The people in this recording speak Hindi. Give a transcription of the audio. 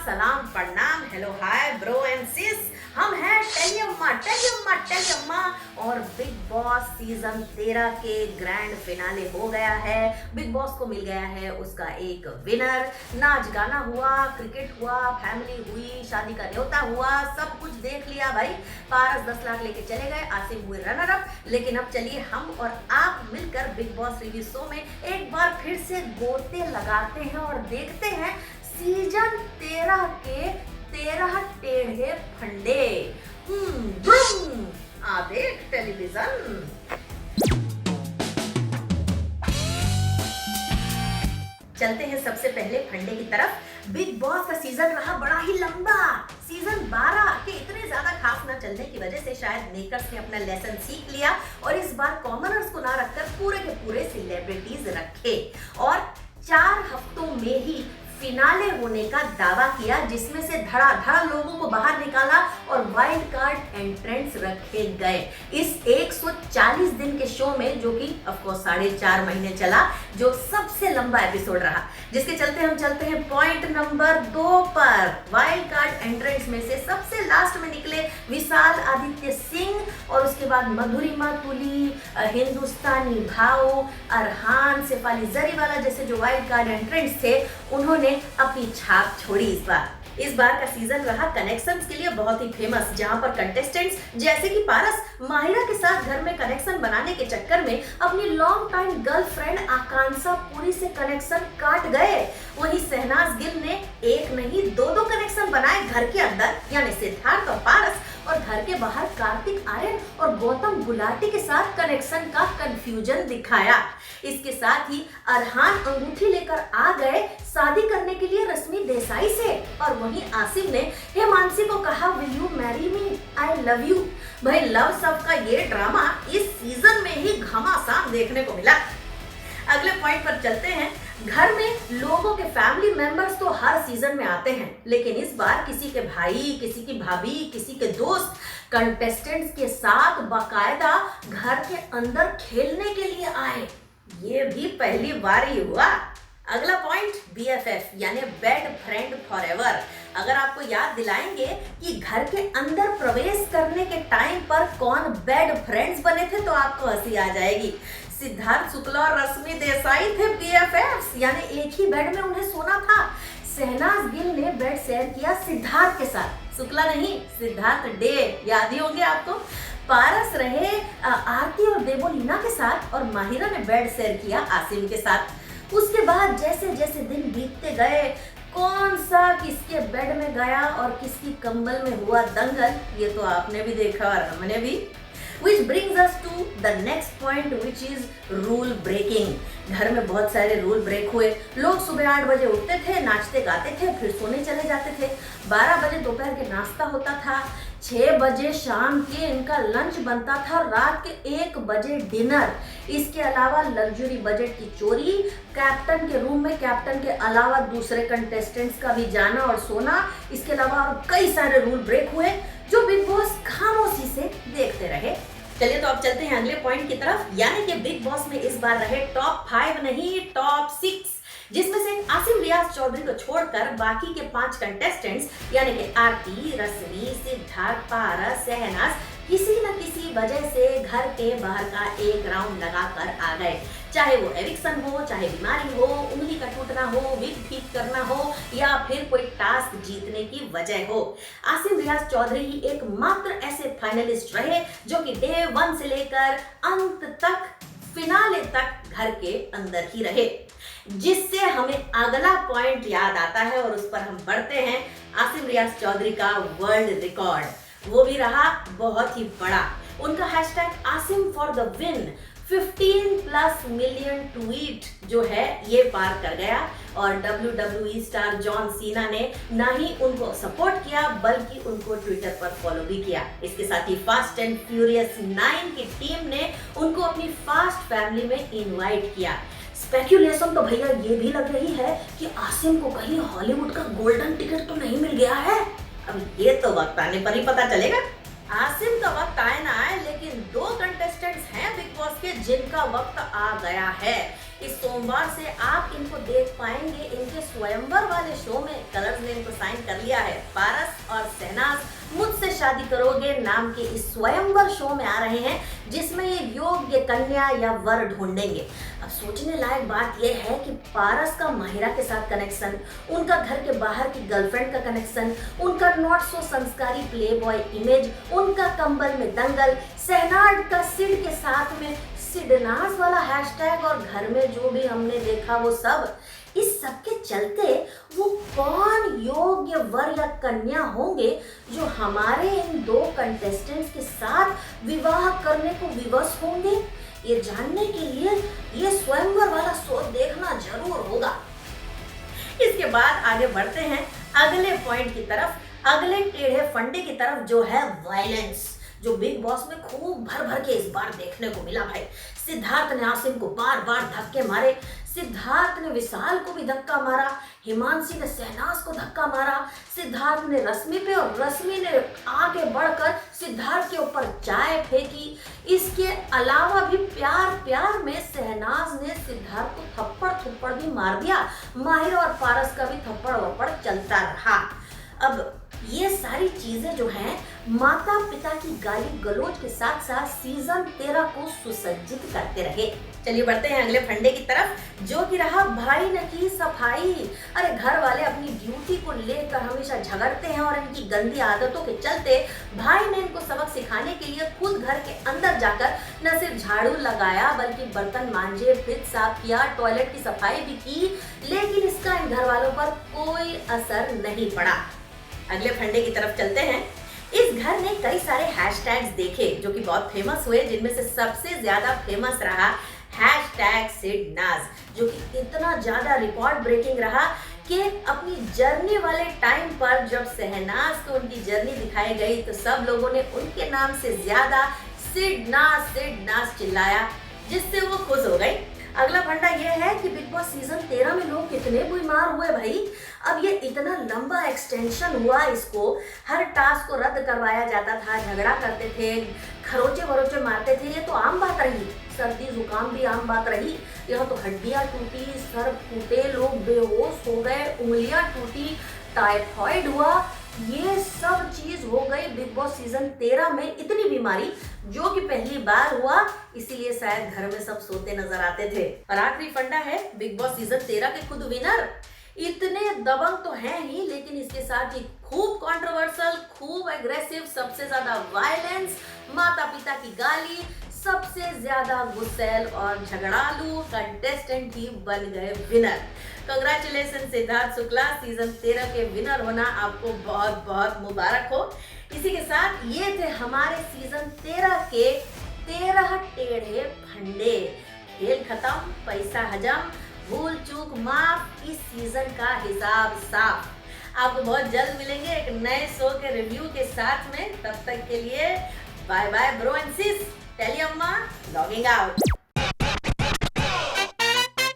सलाम, प्रणाम, हेलो, हाय ब्रो एंड सिस। हम हैं टेलियम्मा टेलियम्मा टेलियम्मा और बिग बॉस सीजन 13 के ग्रैंड फिनाले हो गया है। बिग बॉस को मिल गया है उसका एक विनर। नाच गाना हुआ, क्रिकेट हुआ, फैमिली हुई, शादी का न्योता हुआ, सब कुछ देख लिया भाई। पारस 10 लाख लेके चले गए, आसिम हुए रनर अप। लेकिन अब चलिए हम और आप मिलकर बिग बॉस रिव्यू शो में एक बार फिर से गोते लगाते हैं और देखते हैं सीजन 13 के 13 टेढ़े फंडे। आ देख टेलीविजन। चलते हैं सबसे पहले फंडे की तरफ। बिग बॉस का सीजन रहा बड़ा ही लंबा। सीजन 12 के इतने ज्यादा खास ना चलने की वजह से शायद मेकर्स ने अपना लेसन सीख लिया और इस बार कॉमनर्स को ना रखकर पूरे के पूरे सेलिब्रिटीज रखे और 4 हफ्तों में ही फिनाले होने का दावा किया, जिसमें से धड़ाधड़ लोगों को बाहर निकाला और वाइल्ड कार्ड एंट्रेंस रखे गए। इस 140 दिन के शो में, जो कि ऑफकोर्स 4.5 महीने चला, जो सबसे लंबा एपिसोड रहा, जिसके चलते हम चलते हैं पॉइंट नंबर 2 पर। वाइल्ड कार्ड एंट्रेंस में से सबसे लास्ट में निकले विशाल आदित्य सिंह और उसके बाद मधुरिमा तुली, हिंदुस्तानी भाव, अरहान, शेफाली जरीवाला जैसे जो वाइल्ड कार्ड एंट्रेंस थे, उन्होंने अपनी छाप छोड़ी। इस बार का सीजन रहा कनेक्शंस के लिए बहुत ही फेमस, जहां पर कंटेस्टेंट्स जैसे कि पारस माहिरा के साथ घर में कनेक्शन बनाने के चक्कर में अपनी लॉन्ग टाइम गर्लफ्रेंड आकांक्षा पुरी से कनेक्शन काट गए। वहीं शहनाज गिल ने एक नहीं 2 कनेक्शन बनाए घर के अंदर, यानी सिद्धार्थ और पारस, और घर के बाहर कार्तिक आर्यन और गौतम गुलाटी के साथ कनेक्शन का कंफ्यूजन दिखाया। इसके साथ ही अरहान अंगूठी लेकर आ गए शादी करने के लिए रश्मि देसाई से, और वहीं आसिम ने हिमांशी को कहा will you marry me, I love you. भाई लव सब का ये ड्रामा इस सीजन में ही घमासान देखने को मिला। अगले पॉइंट पर चलते हैं। घर में लोगों के फैमिली मेंबर्स तो हर सीजन में आते हैं, लेकिन इस बार किसी के भाई, किसी की भाभी, किसी के दोस्त कंटेस्टेंट्स के साथ बाकायदा घर के अंदर खेलने के लिए आए। ये भी पहली बार ही हुआ। अगला पॉइंट BFF यानी बेड फ्रेंड फॉरएवर। अगर आपको याद दिलाएंगे कि घर के अंदर प्रवेश करने के टाइम पर कौन बेड फ्रेंड्स बने थे, तो आपको हंसी आ जाएगी। सिद्धार्थ शुक्ला और रश्मि देसाई थे BFFs, यानी एक ही बेड में उन्हें सोना था। शहनाज गिल ने बेड शेयर किया सिद्धार्थ के साथ, शुक्ला नहीं, सिद्धार्थ डे, याद ही होंगे आपको। पारस रहे आरती और देवोलीना के साथ और माहिरा ने बेड शेयर किया आसिम के साथ। उसके बाद जैसे जैसे दिन बीतते गए, कौन सा किसके बेड में गया और किसकी कंबल में हुआ दंगल, ये तो आपने भी देखा और हमने भी। Which brings us to the next point, which is rule breaking. घर में बहुत सारे रूल ब्रेक हुए। लोग सुबह 8 बजे उठते थे, नाचते गाते थे, फिर सोने चले जाते थे। 12 बजे दोपहर के नाश्ता होता था, 6 बजे शाम के इनका लंच बनता था, रात के 1 बजे डिनर। इसके अलावा लग्जरी बजट की चोरी, कैप्टन के रूम में कैप्टन के अलावा दूसरे कंटेस्टेंट्स का भी जाना और सोना, इसके अलावा और कई सारे रूल ब्रेक हुए जो बिग बॉस खामोशी से देखते रहे। चलिए तो अब चलते हैं अगले पॉइंट की तरफ, यानी कि बिग बॉस में इस बार रहे टॉप 5 नहीं, टॉप 6, जिसमें से आसिम रियाज चौधरी को छोड़कर बाकी के 5 कंटेस्टेंट्स यानी कि आरती, रश्मि, सिद्धार्थ, पारस, शहनाज किसी न किसी वजह से घर के बाहर का एक राउंड लगाकर आ गए। चाहे वो एविक्शन हो, चाहे बीमारी हो, उंगली का टूटना हो, विग ठीक करना हो, या फिर कोई टास्क जीतने की वजह हो। आसिम रियाज चौधरी ही एकमात्र ऐसे फाइनलिस्ट रहे जो कि डे 1 से लेकर अंत तक, फिनाले तक घर के अंदर ही रहे, जिससे हमें अगला पॉइंट याद आता है और उस पर हम बढ़ते हैं। आसिम रियाज चौधरी का वर्ल्ड रिकॉर्ड, वो भी रहा बहुत ही बड़ा। उनका hashtag Asim for the win 15+ million tweet जो है ये पार कर गया, और WWE स्टार जॉन सीना ने ना ही उनको सपोर्ट किया बल्कि उनको ट्विटर पर फॉलो भी किया। इसके साथ ही फास्ट एंड फ्यूरियस 9 की टीम ने उनको अपनी फास्ट फैमिली में इनवाइट किया। स्पेक्यूलेशन तो भैया ये भी लग रही है कि आसिम को कहीं हॉलीवुड का गोल्डन टिकट तो नहीं मिल गया है। अब ये तो वक्त आने पर ही पता चलेगा। आसिम का वक्त आए ना आए, लेकिन 2 कंटेस्टेंट्स हैं बिग बॉस के जिनका वक्त आ गया है। इस सोमवार से आप इनको देख पाएंगे इनके स्वयंवर वाले शो में। कलर्स ने इनको साइन कर लिया है। पारस और शहनाज मुझसे शादी करोगे नाम के इस स्वयंवर शो में आ रहे हैं, जिसमें ये योग्य कन्या या वर ढूंढेंगे। अब सोचने लायक बात यह है कि पारस का माहिरा के साथ कनेक्शन, उनका घर के बाहर की गर्लफ्रेंड का कनेक्शन, उनका नॉट सो संस्कारी प्लेबॉय इमेज, उनका कंबल में दंगल, शहनाज का सिड के साथ में सिडनाज वाला हैशटैग और घर में जो भी हमने देखा वो सब, इस सब के चलते वो कौन योग्य वर या कन्या होंगे जो हमारे इन दो कंटेस्टेंट्स के साथ विवाह करने को विवश होंगे, ये जानने के लिए ये स्वयंवर वाला शो देखना जरूर होगा। इसके बाद आगे बढ़ते हैं अगले पॉइंट की तरफ, अगले टेढ़े फंडे की तरफ, जो है वायलेंस, जो बिग बॉस में खूब भर भर के इस बार देखने को मिला भाई। सिद्धार्थ ने आसिम को बार बार धक्के मारे, सिद्धार्थ ने विशाल को भी धक्का मारा, हिमांशी ने शहनाज को धक्का मारा, सिद्धार्थ ने रश्मि पे और रश्मि ने आगे बढ़कर सिद्धार्थ के ऊपर चाय फेंकी। इसके अलावा भी प्यार प्यार में शहनाज ने सिद्धार्थ को थप्पड़ थप्पड़ भी मार दिया। माहिरा और पारस का भी थप्पड़ वप्पड़ चलता रहा। अब ये सारी चीजें जो हैं माता पिता की गाली गलौज के साथ साथ सीजन 13 को सुसज्जित करते रहे। चलिए बढ़ते हैं अगले फंडे की तरफ, जो कि रहा भाई ने की सफाई। अरे घर वाले अपनी ड्यूटी को लेकर हमेशा झगड़ते हैं और इनकी गंदी आदतों के चलते भाई ने इनको सबक सिखाने के लिए खुद घर के अंदर जाकर न सिर्फ झाड़ू लगाया बल्कि बर्तन मांजे, फ्रिज साफ किया, टॉयलेट की सफाई भी की, लेकिन इसका इन घर वालों पर कोई असर नहीं पड़ा। अगले फंडे की तरफ चलते हैं। इस घर ने कई सारे हैशटैग्स देखे जो कि बहुत फेमस हुए, जिनमें से सबसे ज्यादा फेमस रहा हैशटैग सिडनाज, जो कि इतना ज्यादा रिकॉर्ड ब्रेकिंग रहा कि अपनी जर्नी वाले टाइम पर जब शहनाज को उनकी जर्नी दिखाई गई तो सब लोगों ने उनके नाम से ज्यादा सिडनाज सिडनाज चिल्लाया, जिससे वो खुश हो गई। अगला फंडा यह है कि बिग बॉस सीजन 13 में लोग कितने बीमार हुए भाई। अब ये इतना लंबा एक्सटेंशन हुआ, इसको हर टास्क को रद्द करवाया जाता था, झगड़ा करते थे, खरोचे वरोचे मारते थे, ये तो आम बात रही। सर्दी जुकाम भी आम बात रही। यहाँ तो हड्डियाँ टूटी, सर फूटे, लोग बेहोश हो गए, उंगलियां टूटी, टाइफाइड हुआ, ये सब चीज हो गई बिग बॉस सीजन 13 में। इतनी बीमारी जो कि पहली बार हुआ, इसीलिए शायद घर में सब सोते नजर आते थे। और आखिरी फंडा है बिग बॉस सीजन 13 के खुद विनर। इतने दबंग तो हैं ही, लेकिन इसके साथ ही खूब कंट्रोवर्शियल, खूब एग्रेसिव, सबसे ज्यादा वायलेंस, माता पिता की गाली, सबसे ज्यादा गुस्सैल और झगड़ालू कंटेस्टेंट ही बन गए winner. Congratulation Siddharth Shukla, season 13 के विनर होना आपको बहुत बहुत मुबारक हो। इसी के साथ ये थे हमारे सीजन 13 के 13 टेढ़े फंडे। खेल खत्म, पैसा हजम, भूल चूक माफ, इस सीजन का हिसाब साफ। आपको बहुत जल्द मिलेंगे एक नए शो के रिव्यू के साथ में। तब तक के लिए bye bye bro and sis, telly Amma logging out.